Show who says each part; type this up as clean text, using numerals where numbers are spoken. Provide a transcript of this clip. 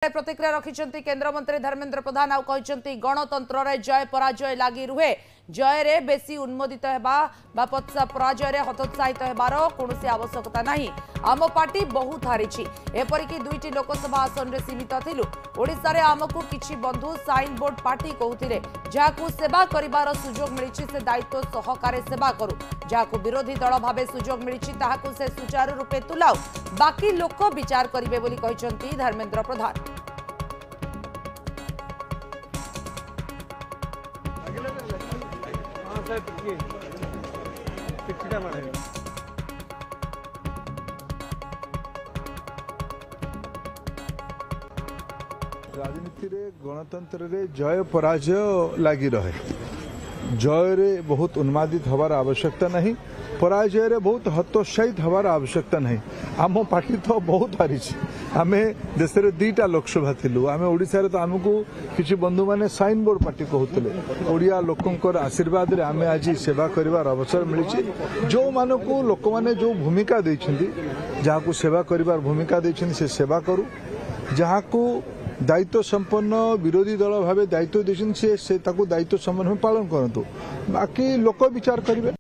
Speaker 1: प्रतिक्रिया रखिंट केन्द्रमंत्री धर्मेन्द्र प्रधान आउ कहते गणतंत्र रे जय पराजय लगी रुहे जय रे बेसी उन्मोदित पराजय हतोत्साहित होबार कौन आवश्यकता नहीं। आम पार्टी बहुत हारी एपरिक दुईटी लोकसभा आसन में सीमित थिलु। ओडिशा रे आमको किछि बंधु साइन बोर्ड पार्टी कहते जहां सेवा करिवार सुजोग मिली से दायित्व सहकारे सेवा करू जहां विरोधी दल भाव सुजोग मिली से सुचारू रूपे तुलाऊ बाकी लोक विचार करेंगे बोली कहते धर्मेन्द्र प्रधान।
Speaker 2: राजनीति रे गणतंत्र रे जय पराजय लगी रहे। जय रे बहुत उन्मादित हबार आवश्यकता नहीं, पराजय रे बहुत हतोत्साहित हबार आवश्यकता नहीं। आम पार्टी तो बहुत हारी। आमे देश रे दीटा लोकसभा थिलु। आमे ओडिसा रे तो आमको किछि बंधु माने साइन बोर्ड पार्टी कहउतले। ओडिया लोकंकर आशीर्वाद रे आमे आज सेवा करिवार अवसर मिलिछि। जो मानको लोक माने जो भूमिका दैछन्ती जाहाको सेवा करिवार भूमिका दैछन्ती से सेवा करू जाहाको दायित्व संपन्न विरोधी दल भाव दायित्व देते से दायित्व संपन्न पालन करतु बाकी लोक विचार करेंगे।